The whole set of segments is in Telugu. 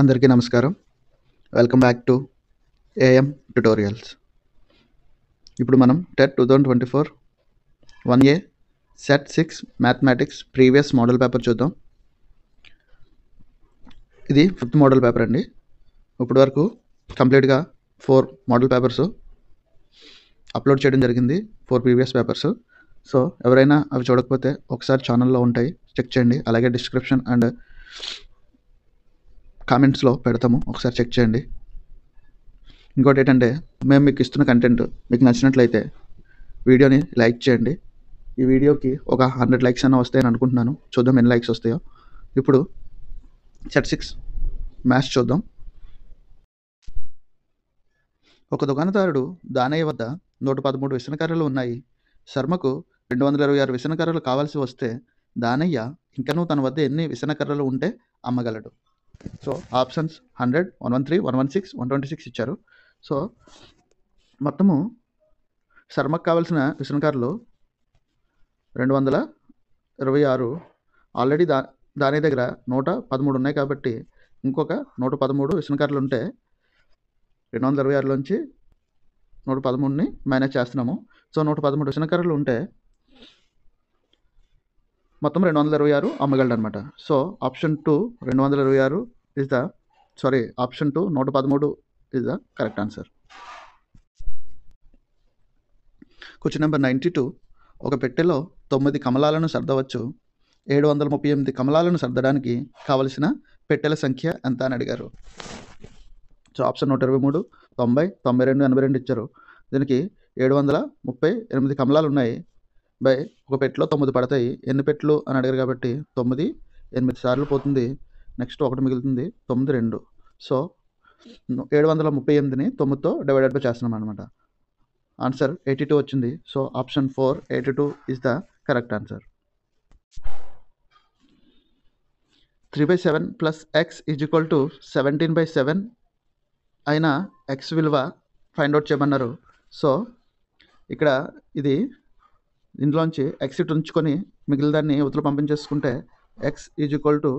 అందరికీ నమస్కారం. Welcome back to AM tutorials. ఇప్పుడు మనం TET 2024 1A set 6 mathematics previous model paper చూద్దాం. ఇది 5th మోడల్ పేపర్ అండి. ఇప్పటి వరకు కంప్లీట్గా 4 మోడల్ పేపర్స్ అప్లోడ్ చేయడం జరిగింది, 4 ప్రీవియస్ పేపర్స్. సో ఎవరైనా అవి చూడకపోతే ఒకసారి ఛానల్లో ఉంటాయి, చెక్ చేయండి. అలాగే డిస్క్రిప్షన్ అండ్ కామెంట్స్లో పెడతాము, ఒకసారి చెక్ చేయండి. ఇంకోటి ఏంటంటే, మేము మీకు ఇస్తున్న కంటెంట్ మీకు నచ్చినట్లయితే వీడియోని లైక్ చేయండి. ఈ వీడియోకి ఒక 100 లైక్స్ అన్న వస్తాయని అనుకుంటున్నాను. చూద్దాం ఎన్ని లైక్స్ వస్తాయో. ఇప్పుడు సెట్ 6 మ్యాథ్స్ చూద్దాం. ఒక దుకాణదారుడు దానయ్య వద్ద 113 విసనకర్రలు ఉన్నాయి. శర్మకు 226 విసనకర్రలు కావాల్సి వస్తే దానయ్య ఇంకనూ తన వద్ద ఎన్ని విసనకర్రలు ఉంటే అమ్మగలడు? సో ఆప్షన్స్ 100, 113, 116, 126 ఇచ్చారు. సో మొత్తము శర్మకు కావాల్సిన విసనకర్రలు 226. ఆల్రెడీ దాని దగ్గర 113 ఉన్నాయి కాబట్టి ఇంకొక 113 విసనకర్రలు ఉంటే 226లోంచి 113ని మైనస్ చేస్తున్నాము. సో 113 విసనకర్రలు ఉంటే మొత్తం 226 అమ్మగలడు అనమాట. So option 2 226 is the option 2 113 is the correct answer. Question number 92. ఒక పెట్టెలో 9 కమలాలను సర్దవచ్చు. 738 కమలాలను సర్దడానికి కావలసిన పెట్టెల సంఖ్య ఎంత అని అడిగారు. సో ఆప్షన్ 123, 90, 92, 82 ఇచ్చారు. దీనికి 738 కమలాలు ఉన్నాయి బై ఒక పెట్టెలో 9 పడతాయి. ఎన్ని పెట్టెలు అని అడిగారు కాబట్టి 9 8 సార్లు పోతుంది. నెక్స్ట్ 1 మిగులుతుంది, 9 2. సో 738ని 9తో డివైడెడ్ బై చేస్తున్నాం అనమాట. ఆన్సర్ 82 వచ్చింది. So option 4 82 is the correct answer. 3/7 plus X is equal to 17/7 అయిన ఎక్స్ విలువ ఫైండ్ అవుట్ చేయమన్నారు. సో ఇక్కడ ఇందులోంచి ఎక్స్ ఇటు ఉంచుకొని మిగిలిన దాన్ని ఉత్తలు పంపించేసుకుంటే x is equal to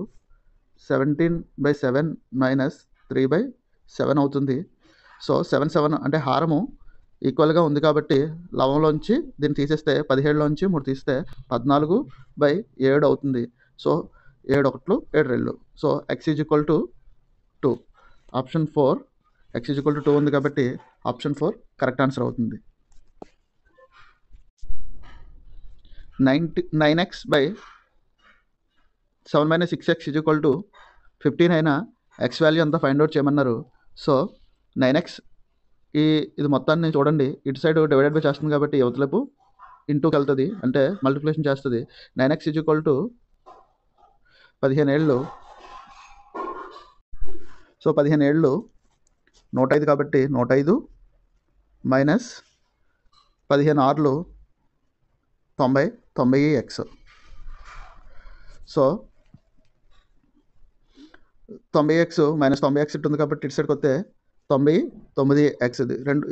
17/7 minus 3/7 అవుతుంది. సో 7 అంటే హారము ఈక్వల్గా ఉంది కాబట్టి లవంలోంచి దీన్ని తీసేస్తే 17లోంచి 3 తీస్తే 14/7 అవుతుంది. So 7 1 7 2. So X is equal to 2. Option 4 X is equal to 2 ఉంది కాబట్టి ఆప్షన్ 4 కరెక్ట్ ఆన్సర్ అవుతుంది. 9x by 7 - 6x is equal to 15 అయిన ఎక్స్ వాల్యూ అంతా ఫైండ్ అవుట్ చేయమన్నారు. సో 9x ఇది మొత్తాన్ని చూడండి, ఇటు సైడ్ డివైడెడ్ బై చేస్తుంది కాబట్టి యువతలపు ఇంటూకి వెళ్తుంది, అంటే మల్టిప్లికేషన్ చేస్తుంది. 9x ఈజ్ ఈక్వల్ టు 15 ఏళ్ళు. సో 15 ఏళ్ళు 105 కాబట్టి 105 minus 15 ఆర్లు 90x. So 90x minus 90x ఇటు ఉంది కాబట్టి ఇటు సైడ్కి వస్తే 99x,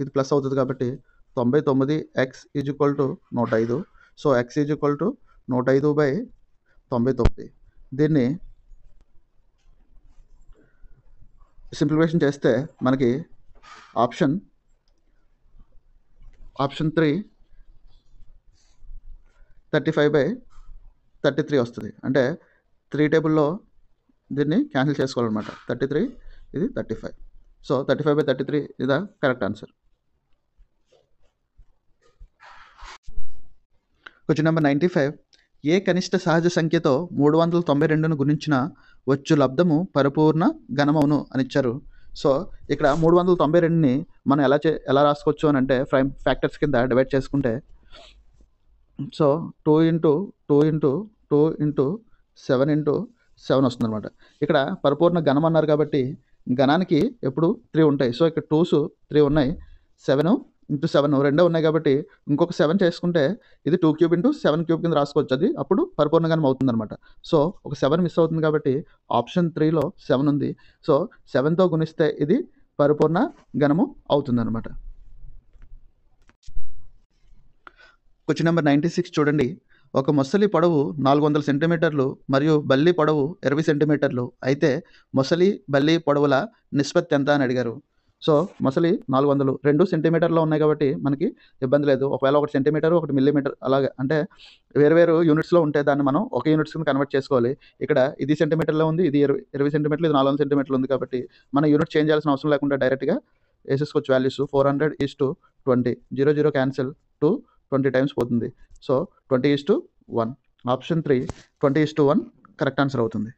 ఇది ప్లస్ అవుతుంది కాబట్టి 99x is equal to 105. So X is equal to 105/99. దీన్ని సింప్లిఫికేషన్ చేస్తే మనకి ఆప్షన్ 3 35/33 వస్తుంది. అంటే 3 టేబుల్లో దీన్ని క్యాన్సిల్ చేసుకోవాలన్నమాట. 33 ఇది 35. సో 35/33 ఇది కరెక్ట్ ఆన్సర్. Question number 95. ఏ కనిష్ట సహజ సంఖ్యతో 392ను గుణించిన వచ్చు లబ్ధము పరిపూర్ణ ఘనమవును అని ఇచ్చారు. సో ఇక్కడ 392ని మనం ఎలా రాసుకోవచ్చు అని అంటే ప్రైమ్ ఫ్యాక్టర్స్ కింద డివైడ్ చేసుకుంటే సో 2 × 2 × 2 × 7 × 7 వస్తుంది అనమాట. ఇక్కడ పరిపూర్ణ ఘనం అన్నారు కాబట్టి ఘనానికి ఎప్పుడు 3 ఉంటాయి. సో ఇక్కడ 2s 3 ఉన్నాయి, 7 × 7 రెండే ఉన్నాయి కాబట్టి ఇంకొక 7 చేసుకుంటే ఇది 2³ × 7³ కింద రాసుకోవచ్చు. అది అప్పుడు పరిపూర్ణ ఘనం అవుతుంది అనమాట. సో ఒక 7 మిస్ అవుతుంది కాబట్టి ఆప్షన్ 3లో 7 ఉంది. సో 7తో గుణిస్తే ఇది పరిపూర్ణ ఘనము అవుతుంది అనమాట. క్వశ్చన్ నెంబర్ 96 చూడండి. ఒక మొసలి పొడవు 400 సెంటీమీటర్లు మరియు బల్లి పొడవు 20 సెంటీమీటర్లు అయితే మొసలి బల్లి పొడవుల నిష్పత్తి ఎంత అని అడిగారు. సో మొసలి 400 2 సెంటీమీటర్లో ఉన్నాయి కాబట్టి మనకి ఇబ్బంది లేదు. ఒకవేళ 1 సెంటీమీటర్ 1 మిల్లీమీటర్ అలాగే అంటే వేరు యూనిట్స్లో ఉంటే దాన్ని మనం ఒక యూనిట్స్ కింద కన్వర్ట్ చేసుకోవాలి. ఇక్కడ ఇది సెంటీమీటర్లో ఉంది, ఇది 20 సెంటీమీటర్లు, ఇది 400 సెంటీమీటర్లు ఉంది కాబట్టి మనం యూనిట్ చేంజ్ చేయాల్సిన అవసరం లేకుండా డైరెక్ట్గా వేసేసుకోవచ్చు వాల్యూస్. 400:20 0 క్యాన్సిల్ 20 టైమ్స్ పోతుంది. సో 20:1 ఆప్షన్ 3 20:1 కరెక్ట్ ఆన్సర్ అవుతుంది.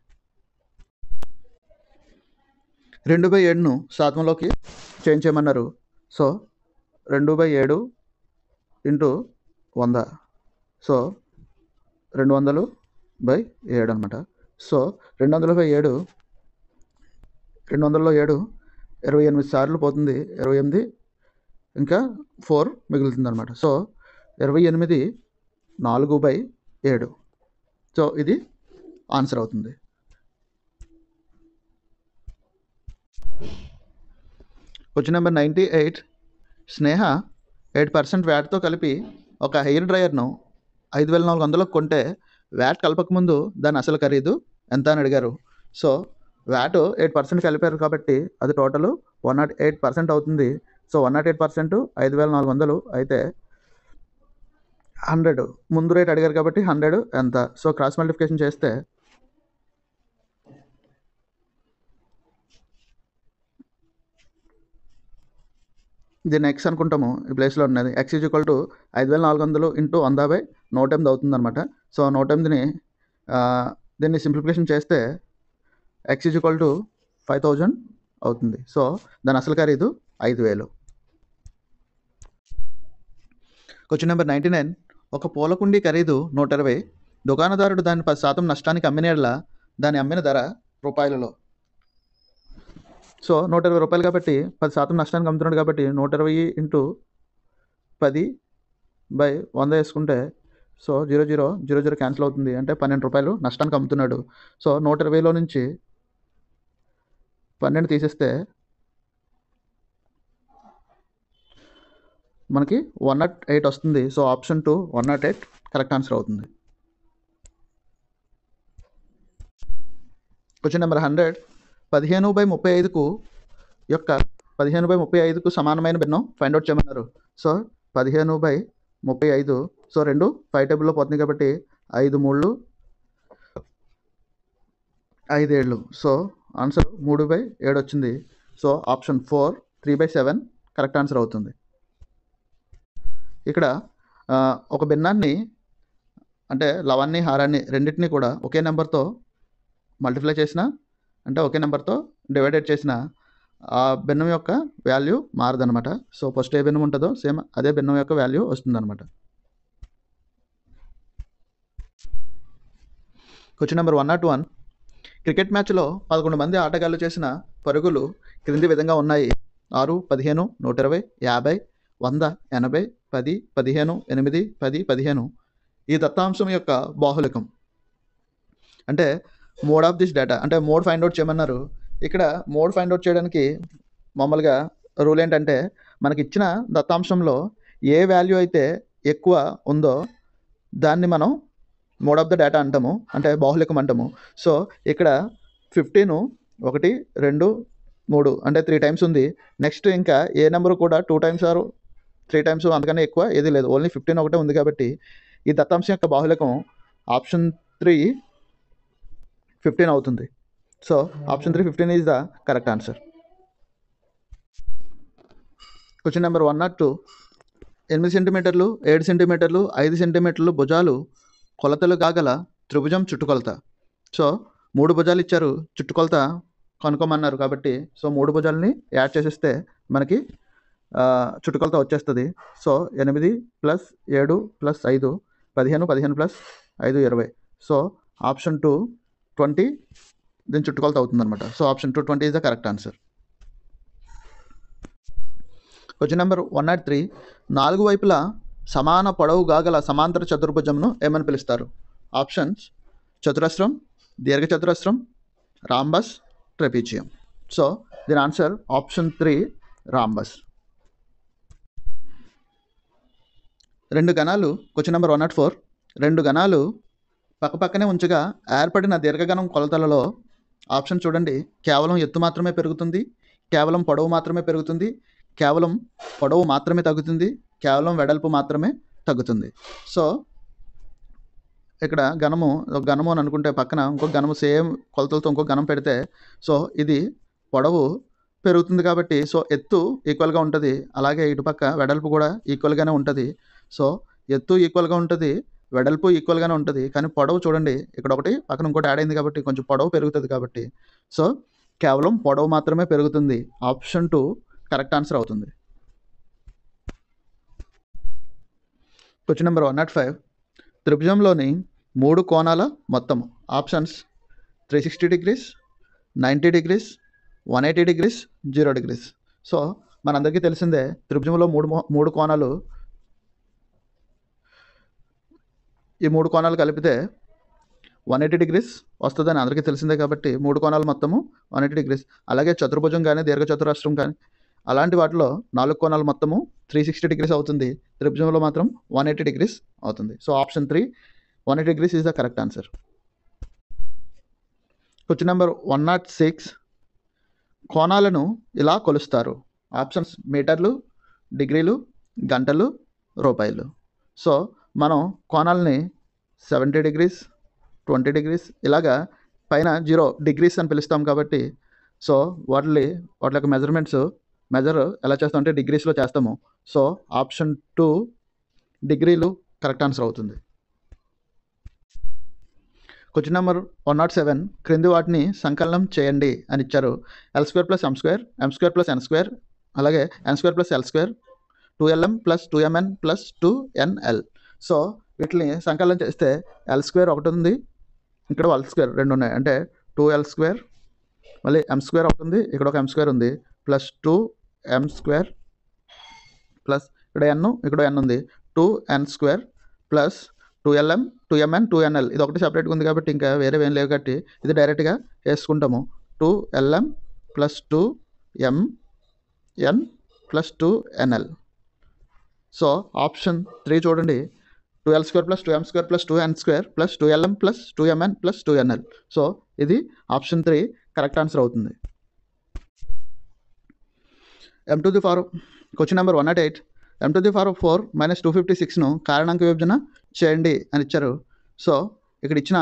2/7ను శాతంలోకి చేంజ్ చేయమన్నారు. సో 2/7 ఇంటూ 100 సో 200/7 అనమాట. సో 200/7 28 సార్లు పోతుంది, 28 ఇంకా 4 మిగులుతుంది అనమాట. సో 28 4/7 సో ఇది ఆన్సర్ అవుతుంది. Question number 98. స్నేహ 8% వ్యాట్తో కలిపి ఒక హెయిర్ డ్రయర్ను 5,400లకు కొంటే వ్యాట్ కలపకముందు దాని అసలు ఖరీదు ఎంత అని అడిగారు. సో వ్యాట్ 8% కలిపారు కాబట్టి అది టోటల్ 108% అవుతుంది. సో 108% 5,400 అయితే 100 ముందు రేట్ అడిగారు కాబట్టి 100 ఎంత. సో క్రాస్ మల్టిప్లికేషన్ చేస్తే దీన్ని ఎక్స్ అనుకుంటాము, ఈ ప్లేస్లో ఉన్నది X is equal to 5,400 into 100/108 అవుతుంది అనమాట. సో 108ని దీన్ని సింప్లిఫికేషన్ చేస్తే ఎక్స్ ఈజ్ ఈక్వల్ టు 5,000 అవుతుంది. సో దాని అసలు ఖరీదు 5,000. Question number 99. ఒక పూలకుండీ ఖరీదు 120. దుకాణదారుడు దాన్ని 10% నష్టానికి అమ్మిన దాని అమ్మిన ధర రూపాయలలో. సో 120 రూపాయలు కాబట్టి 10% నష్టానికి అమ్ముతున్నాడు కాబట్టి 120 ఇంటూ 10/100 వేసుకుంటే సో 0 క్యాన్సిల్ అవుతుంది, అంటే 12 రూపాయలు నష్టానికి అమ్ముతున్నాడు. సో 120లో నుంచి 12 తీసేస్తే మనకి 108 వస్తుంది. సో ఆప్షన్ 2 108 కరెక్ట్ ఆన్సర్ అవుతుంది. Question number 100. 15/35కు సమానమైన భిన్నం ఫైండ్ అవుట్ చేయమన్నారు. సో 15/35 సో 2 5 టేబుల్లో పోతుంది కాబట్టి 5 3 5 7 సో ఆన్సర్ 3/7 వచ్చింది. సో ఆప్షన్ 4 3/7 కరెక్ట్ ఆన్సర్ అవుతుంది. ఇక్కడ ఒక భిన్నాన్ని అంటే లవాన్ని హారాన్ని రెండింటినీ కూడా ఒకే నెంబర్తో మల్టిప్లై చేసిన అంటే ఒకే నెంబర్తో డివైడెడ్ చేసిన ఆ భిన్నం యొక్క వాల్యూ మారదనమాట. సో ఫస్ట్ ఏ భిన్నం ఉంటుందో సేమ్ అదే భిన్నం యొక్క వాల్యూ వస్తుందన్నమాట. Question number 101. క్రికెట్ మ్యాచ్లో 11 మంది ఆటగాళ్లు చేసిన పరుగులు క్రింది విధంగా ఉన్నాయి. 6 15 120 50 100 80 10 15 8 10 15. ఈ దత్తాంశం యొక్క బాహుళికం అంటే మోడ్ ఆఫ్ దిస్ డేటా అంటే మోడ్ ఫైండ్ అవుట్ చేయమన్నారు. ఇక్కడ మోడ్ ఫైండ్ అవుట్ చేయడానికి మామూలుగా రూల్ ఏంటంటే మనకి ఇచ్చిన దత్తాంశంలో ఏ వాల్యూ అయితే ఎక్కువ ఉందో దాన్ని మనం మోడ్ ఆఫ్ ద డేటా అంటాము, అంటే బాహుళికం అంటాము. సో ఇక్కడ 15 1 2 3 అంటే 3 టైమ్స్ ఉంది. నెక్స్ట్ ఇంకా ఏ నెంబర్ కూడా 2 టైమ్స్ ఆర్ 3 టైమ్స్ అంతకన్నా ఎక్కువ ఏది లేదు, ఓన్లీ 15 ఒకటే ఉంది. కాబట్టి ఈ దత్తాంశం యొక్క బాహుళికం ఆప్షన్ 3 15 అవుతుంది. So option 3 15 is the correct answer. Question number 102. 8 సెంటీమీటర్లు 7 సెంటీమీటర్లు 5 సెంటీమీటర్లు భుజాలు కొలతలు కాగల త్రిభుజం చుట్టుకొలత. సో 3 భుజాలు ఇచ్చారు, చుట్టుకొలత కనుక్కోమన్నారు కాబట్టి సో 3 భుజాలని యాడ్ చేసేస్తే మనకి చుట్టుకొలత వచ్చేస్తుంది. సో 8 + 7 + 5 15 15 + 5 20. సో ఆప్షన్ 2 20 దీని చుట్టుకొలత అవుతుందన్నమాట. So option 2 20 is the correct answer. Question number 103. 4 వైపులా సమాన పొడవు గల సమాంతర చతుర్భుజంను ఏమని పిలుస్తారు? ఆప్షన్స్ చతురస్రం, దీర్ఘచతురస్రం, రాంబస్, ట్రెపీజియం. సో దీని ఆన్సర్ ఆప్షన్ 3 రాంబస్. 2 గణాలు. Question number 104. రెండు గణాలు పక్కపక్కనే ఉంచగా ఏర్పడిన దీర్ఘగణం కొలతలలో ఆప్షన్ చూడండి, కేవలం ఎత్తు మాత్రమే పెరుగుతుంది, కేవలం పొడవు మాత్రమే పెరుగుతుంది, కేవలం పొడవు మాత్రమే తగ్గుతుంది, కేవలం వెడల్పు మాత్రమే తగ్గుతుంది. సో ఇక్కడ ఒక గణము అని అనుకుంటే పక్కన ఇంకొక గణము సేమ్ కొలతలతో ఇంకొక గణం పెడితే సో ఇది పొడవు పెరుగుతుంది కాబట్టి సో ఎత్తు ఈక్వల్గా ఉంటుంది, అలాగే ఇటుపక్క వెడల్పు కూడా ఈక్వల్గానే ఉంటుంది. సో ఎత్తు ఈక్వల్గా ఉంటుంది, వెడల్పు ఈక్వల్గానే ఉంటుంది, కానీ పొడవు చూడండి ఇక్కడ ఒకటి పక్కన ఇంకోటి యాడ్ అయింది కాబట్టి కొంచెం పొడవు పెరుగుతుంది కాబట్టి సో కేవలం పొడవు మాత్రమే పెరుగుతుంది. ఆప్షన్ 2 కరెక్ట్ ఆన్సర్ అవుతుంది. Question number 105. త్రిభుజంలోని 3 కోణాల మొత్తము options 360 degrees, 90 degrees, 180 degrees, 0 degrees. So మనందరికీ తెలిసిందే త్రిభుజంలో మూడు కోణాలు, ఈ 3 కోణాలు కలిపితే 180 degrees వస్తుందని అందరికీ తెలిసిందే కాబట్టి 3 కోణాలు మొత్తము 180 degrees. అలాగే చతుర్భుజం కానీ దీర్ఘచతురస్రం కానీ అలాంటి వాటిలో 4 కోణాలు మొత్తము 360 degrees అవుతుంది, త్రిభుజంలో మాత్రం 180 degrees అవుతుంది. So option 3 180 degrees is the correct answer. Question number 106. కోణాలను ఇలా కొలుస్తారు. ఆప్షన్స్ మీటర్లు, డిగ్రీలు, గంటలు, రూపాయలు. సో మనం కోణాలని 70 degrees, 20 degrees ఇలాగా పైన 0 degrees అని పిలుస్తాం కాబట్టి సో వాటి యొక్క మెజర్ ఎలా చేస్తామంటే డిగ్రీస్లో చేస్తాము. సో ఆప్షన్ 2 డిగ్రీలు కరెక్ట్ ఆన్సర్ అవుతుంది. Question number 107. క్రింది వాటిని సంకలనం చేయండి అని ఇచ్చారు. L² + M², M² + N², అలాగే N² + L², 2LM + 2MN + 2NL. So వీటిని సంకలనం చేస్తే L² ఒకటి ఉంది, ఇక్కడ L² రెండు ఉన్నాయి, అంటే 2L², మళ్ళీ M² ఒకటి ఉంది, ఇక్కడ ఒక M² ఉంది, ప్లస్ 2M² ప్లస్ ఇక్కడ ఇక్కడ N ఉంది, 2N² plus 2LM, 2MN, 2NL. ఇది ఒకటి సపరేట్గా ఉంది కాబట్టి ఇంకా వేరే ఏం లేవు కాబట్టి ఇది డైరెక్ట్గా వేసుకుంటాము. 2LM + 2MN + 2NL. So option 3 చూడండి, 2L² + 2M² + 2N² + 2LM + 2MN + 2NL. So ఇది ఆప్షన్ 3 కరెక్ట్ ఆన్సర్ అవుతుంది. Question number 108. m⁴ - 256ను కారణాంక విభజన చేయండి అని ఇచ్చారు. సో ఇక్కడ ఇచ్చిన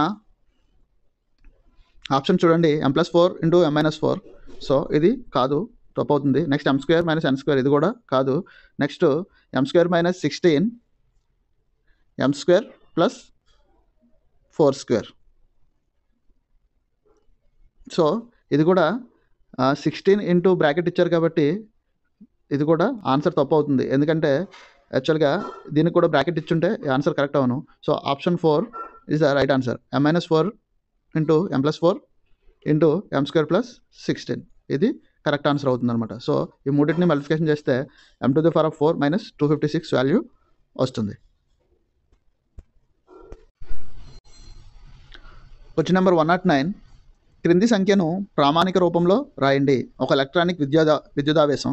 ఆప్షన్ చూడండి, m+4 × m-4. సో ఇది కాదు, తప్పు అవుతుంది. నెక్స్ట్ m² - n², ఇది కూడా కాదు. Next m² - 16 m² + 4². సో ఇది కూడా 16 ఇంటూ బ్రాకెట్ ఇచ్చారు కాబట్టి ఇది కూడా ఆన్సర్ తప్పు అవుతుంది, ఎందుకంటే యాక్చువల్గా దీనికి కూడా బ్రాకెట్ ఇచ్చుంటే ఆన్సర్ కరెక్ట్ అవును. So option 4 is the right answer. m-4 × m+4 × m² + 16 ఇది కరెక్ట్ ఆన్సర్ అవుతుంది అనమాట. సో ఈ మూడింటిని మల్టిప్లికేషన్ చేస్తే m⁴ - 256 వాల్యూ వస్తుంది. Question number 109. క్రింది సంఖ్యను ప్రామాణిక రూపంలో రాయండి. ఒక ఎలక్ట్రానిక్ విద్యుదావేశం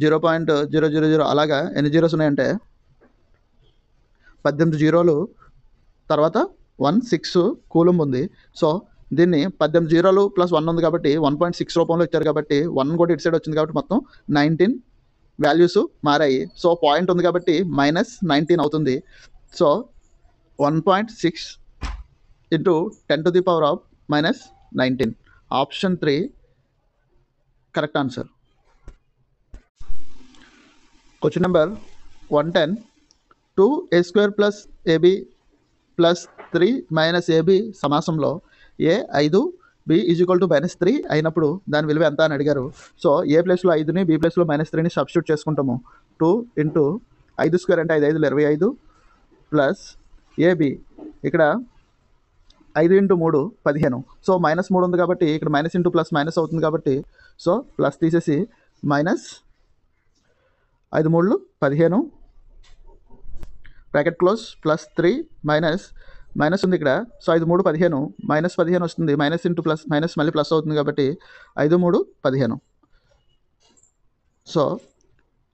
0.000 అలాగా ఎన్ని జీరోస్ ఉన్నాయంటే 18 జీరోలు, తర్వాత 16 కూలంబ్ ఉంది. సో దీన్ని 18 జీరోలు + 1 ఉంది కాబట్టి 1.6 రూపంలో ఇచ్చారు కాబట్టి 1 కూడా ఇటు సైడ్ వచ్చింది కాబట్టి మొత్తం 19 వాల్యూస్ మారాయి. సో పాయింట్ ఉంది కాబట్టి -19 అవుతుంది. So 1.6 × 10⁻⁻19 option 3 correct answer. Question number 110. 2a² + ab + 3 - ab సమాసంలో a 5 b = -3 అయినప్పుడు దాని విలువ ఎంత అని అడిగారు. సో ఏ ప్లేస్లో 5ని, b ప్లేస్లో -3ని సబ్స్టిట్యూట్ చేసుకుంటాము. 2 × 5² అంటే 5 5 25 ప్లస్ ab ఇక్కడ 5 × 3 15. సో -3 ఉంది కాబట్టి ఇక్కడ మైనస్ ఇంటూ ప్లస్ మైనస్ అవుతుంది కాబట్టి సో ప్లస్ తీసేసి -5 3 15 బ్రాకెట్ క్లోజ్ +3 మైనస్ ఉంది ఇక్కడ. సో 5 3 15 -15 వస్తుంది, మైనస్ ఇంటూ ప్లస్ మైనస్ మళ్ళీ ప్లస్ అవుతుంది కాబట్టి 5 3 15. సో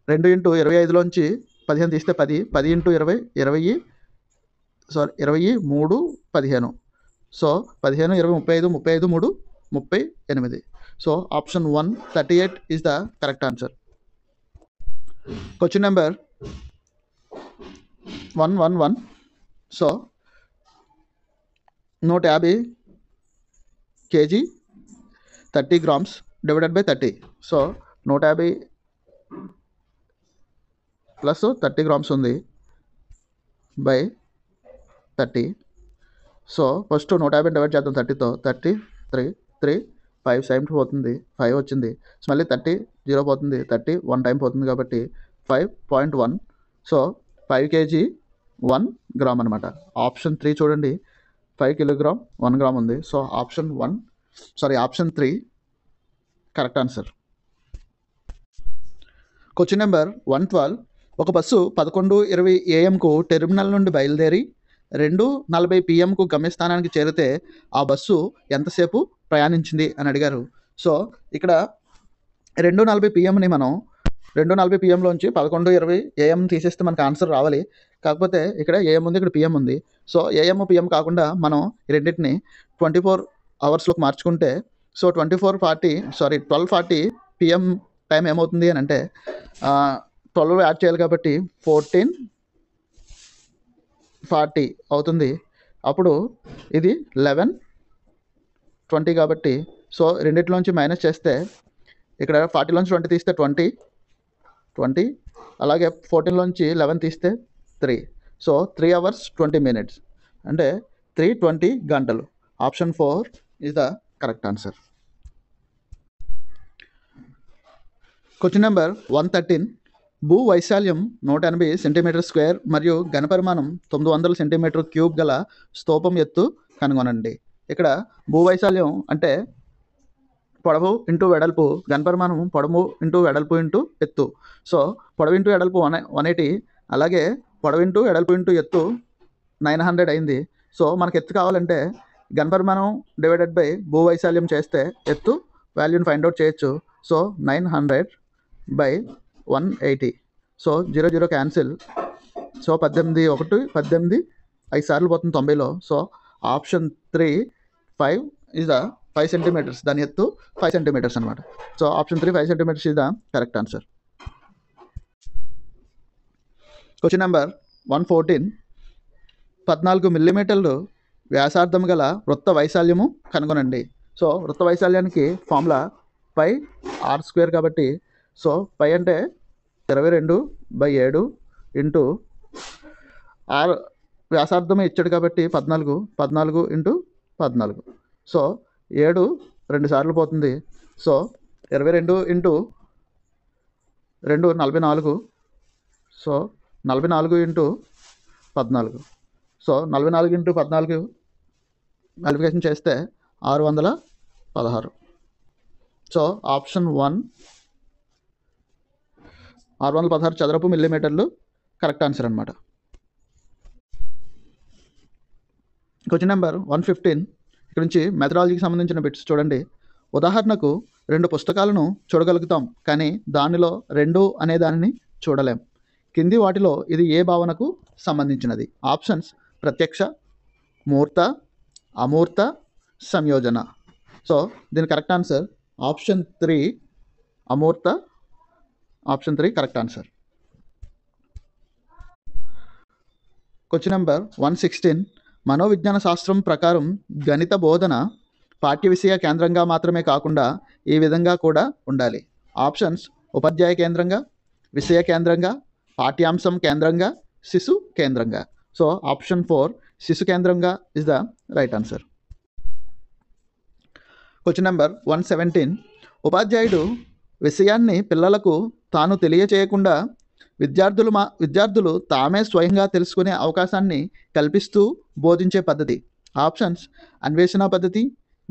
2 × 25లోంచి 15 తీస్తే 10, 10 × 20 20, 23 15. So 15 20 35 35 3 38. So option 1 38 is the correct answer. Question number 111. So 150 kg 30 grams divided by 30. So 150 plus 30 grams ఉంది బై 30. సో ఫస్ట్ 150 డివైడ్ చేద్దాం 30తో. 33 3 5 7 పోతుంది, 5 వచ్చింది. మళ్ళీ 30 0 పోతుంది, 30 1 టైం పోతుంది కాబట్టి 5.1. సో 5 kg 1 గ్రామ్ అనమాట. ఆప్షన్ 3 చూడండి, 5 కిలోగ్రామ్ 1 గ్రామ్ ఉంది. So option 3 correct answer. Question number 112. ఒక బస్సు 11:20 AM టెర్మినల్ నుండి బయలుదేరి 2:40 PM గమ్యస్థానానికి చేరితే ఆ బస్సు ఎంతసేపు ప్రయాణించింది అని అడిగారు. సో ఇక్కడ 2:40 PMని మనం 2:40 PMలోంచి 11:20 AM తీసేస్తే మనకు ఆన్సర్ రావాలి. కాకపోతే ఇక్కడ AM ఉంది, ఇక్కడ PM ఉంది. సో AM PM కాకుండా మనం రెండింటిని 24 అవర్స్లోకి మార్చుకుంటే సో 12:40 PM టైం ఏమవుతుంది అని అంటే 12 యాడ్ చేయాలి కాబట్టి 14:40 అవుతుంది. అప్పుడు ఇది 11:20 కాబట్టి సో రెండిట్లోంచి మైనస్ చేస్తే ఇక్కడ 40లోంచి 20 తీస్తే 20, అలాగే 14లోంచి 11 తీస్తే 3. సో 3 hours 20 minutes అంటే 3:20 గంటలు. Option 4 is the correct answer. Question number 113. భూ వైశాల్యం 180 cm² మరియు ఘనపరిమాణం 900 cm³ గల స్తూపం ఎత్తు కనుగొనండి. ఇక్కడ భూ వైశాల్యం అంటే పొడవు ఇంటూ వెడల్పు, ఘనపరిమాణం పొడవు ఇంటూ వెడల్పు ఇంటూ ఎత్తు. సో పొడవు ఇంటూ వెడల్పు 180, అలాగే పొడవు ఇంటూ వెడల్పు ఇంటూ ఎత్తు 900 అయింది. సో మనకు ఎత్తు కావాలంటే ఘనపరిమాణం డివైడెడ్ బై భూ వైశాల్యం చేస్తే ఎత్తు వాల్యూని ఫైండ్ అవుట్ చేయొచ్చు. సో 900/180. So 0 0 cancel. సో 18 1 18 5 సార్లు పోతుంది 90లో. So option 3 5 is the 5 cm. దాని ఎత్తు 5 cm అనమాట. So option 3 5 cm is the correct answer. Question number 114. 14 మిల్లీమీటర్లు వ్యాసార్థం గల వృత్త వైశాల్యము కనుగొనండి. సో వృత్త వైశాల్యానికి ఫార్ములా πr² కాబట్టి సో π అంటే 22/7 ఇంటూ r వ్యాసార్థమే ఇచ్చాడు కాబట్టి 14 × 14. సో 7 2 సార్లు పోతుంది. సో 22 × 2 44. సో 44 × 14. సో 44 × 14 మల్టిప్లికేషన్ చేస్తే 616. సో ఆప్షన్ 1 616 చదరపు మిల్లీమీటర్లు కరెక్ట్ ఆన్సర్ అనమాట. Question number 115. ఇక్కడ నుంచి మెథడాలజీకి సంబంధించిన బిట్స్ చూడండి. ఉదాహరణకు 2 పుస్తకాలను చూడగలుగుతాం, కానీ దానిలో 2 అనే దానిని చూడలేం. కింది వాటిలో ఇది ఏ భావనకు సంబంధించినది? ఆప్షన్స్ ప్రత్యక్ష, మూర్త, అమూర్త, సంయోజన. సో దీని కరెక్ట్ ఆన్సర్ ఆప్షన్ 3 అమూర్త. Option 3 correct answer. Question number 116. మనోవిజ్ఞాన శాస్త్రం ప్రకారం గణిత బోధన పాఠ్య విషయ కేంద్రంగా మాత్రమే కాకుండా ఈ విధంగా కూడా ఉండాలి. ఆప్షన్స్ ఉపాధ్యాయ కేంద్రంగా, విషయ కేంద్రంగా, పాఠ్యాంశం కేంద్రంగా, శిశు కేంద్రంగా. సో ఆప్షన్ 4 శిశు కేంద్రంగా is the right answer. Question number 117. ఉపాధ్యాయుడు విషయాన్ని పిల్లలకు తాను తెలియచేయకుండా విద్యార్థులు తామే స్వయంగా తెలుసుకునే అవకాశాన్ని కల్పిస్తూ బోధించే పద్ధతి. ఆప్షన్స్ అన్వేషణ పద్ధతి,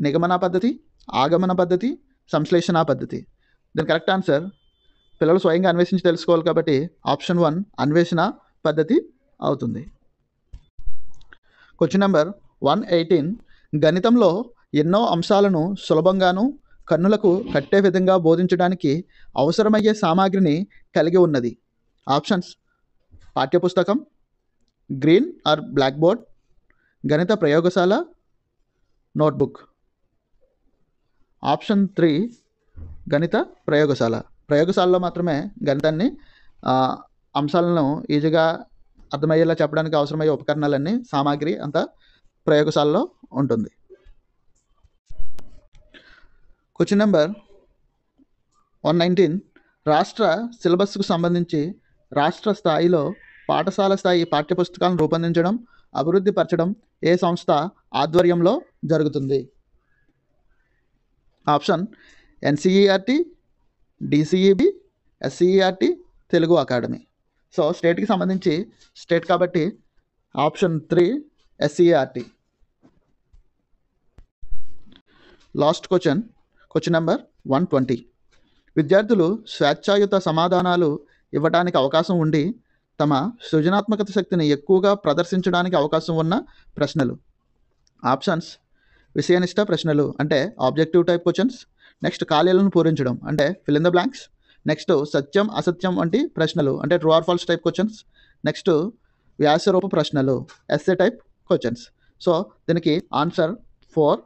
నిగమన పద్ధతి, ఆగమన పద్ధతి, సంశ్లేషణ పద్ధతి. దీని కరెక్ట్ ఆన్సర్ పిల్లలు స్వయంగా అన్వేషించి తెలుసుకోవాలి కాబట్టి ఆప్షన్ 1 అన్వేషణ పద్ధతి అవుతుంది. Question number 118. గణితంలో ఎన్నో అంశాలను సులభంగాను కన్నులకు కట్టే విధంగా బోధించడానికి అవసరమయ్యే సామాగ్రిని కలిగి ఉన్నది. ఆప్షన్స్ పాఠ్యపుస్తకం, గ్రీన్ ఆర్ బ్లాక్ బోర్డ్, గణిత ప్రయోగశాల, నోట్బుక్. ఆప్షన్ 3 గణిత ప్రయోగశాల. ప్రయోగశాలలో మాత్రమే గణితాన్ని అంశాలను ఈజీగా అర్థమయ్యేలా చెప్పడానికి అవసరమయ్యే ఉపకరణాలన్నీ సామాగ్రి అంతా ప్రయోగశాలలో ఉంటుంది. Question number 119. రాష్ట్ర సిలబస్కు సంబంధించి రాష్ట్ర స్థాయిలో పాఠశాల స్థాయి పాఠ్యపుస్తకాలను రూపొందించడం, అభివృద్ధి పరచడం ఏ సంస్థ ఆధ్వర్యంలో జరుగుతుంది? Option NCERT, డిసిఈబి, SCERT, Telugu academy. So స్టేట్కి సంబంధించి స్టేట్ కాబట్టి option 3 SCERT. Last question number 120. విద్యార్థులు స్వేచ్ఛాయుత సమాధానాలు ఇవ్వడానికి అవకాశం ఉండి తమ సృజనాత్మకత శక్తిని ఎక్కువగా ప్రదర్శించడానికి అవకాశం ఉన్న ప్రశ్నలు. ఆప్షన్స్: విషయనిష్ట ప్రశ్నలు అంటే ఆబ్జెక్టివ్ టైప్ క్వశ్చన్స్, నెక్స్ట్ ఖాళీలను పూరించడం అంటే fill in the blanks, next సత్యం అసత్యం వంటి ప్రశ్నలు అంటే true or false type questions, next వ్యాసరూప ప్రశ్నలు ఎస్సే టైప్ క్వశ్చన్స్. సో దీనికి ఆన్సర్ 4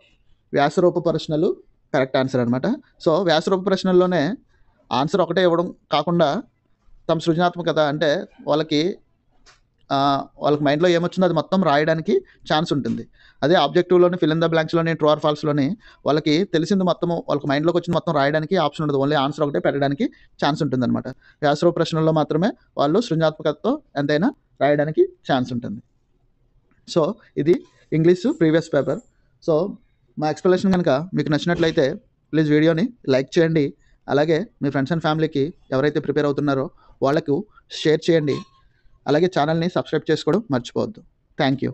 వ్యాసరూప ప్రశ్నలు కరెక్ట్ ఆన్సర్ అనమాట. సో వ్యాసరూప ప్రశ్నల్లోనే ఆన్సర్ ఒకటే ఇవ్వడం కాకుండా తమ సృజనాత్మకత అంటే వాళ్ళకి మైండ్లో ఏమొచ్చిందో అది మొత్తం రాయడానికి ఛాన్స్ ఉంటుంది. అదే ఆబ్జెక్టివ్లోని ఫిల్ ఇన్ ద బ్లాంక్స్లోని ట్రూ ఆర్ ఫాల్స్లోని వాళ్ళకి తెలిసింది మొత్తం వాళ్ళకి మైండ్లోకి వచ్చింది మొత్తం రాయడానికి ఆప్షన్ ఉండదు, ఓన్లీ ఆన్సర్ ఒకటే పెట్టడానికి ఛాన్స్ ఉంటుంది అనమాట. వ్యాసరూప ప్రశ్నల్లో మాత్రమే వాళ్ళు సృజనాత్మకతతో ఎంతైనా రాయడానికి ఛాన్స్ ఉంటుంది. సో ఇది ఇంగ్లీషు ప్రీవియస్ పేపర్. సో మా ఎక్స్ప్లెనేషన్ కనుక మీకు నచ్చినట్లయితే ప్లీజ్ వీడియోని లైక్ చేయండి. అలాగే మీ ఫ్రెండ్స్ అండ్ ఫ్యామిలీకి ఎవరైతే ప్రిపేర్ అవుతున్నారో వాళ్ళకు షేర్ చేయండి. అలాగే ఛానల్ని సబ్స్క్రైబ్ చేసుకోవడం మర్చిపోవద్దు. Thank you.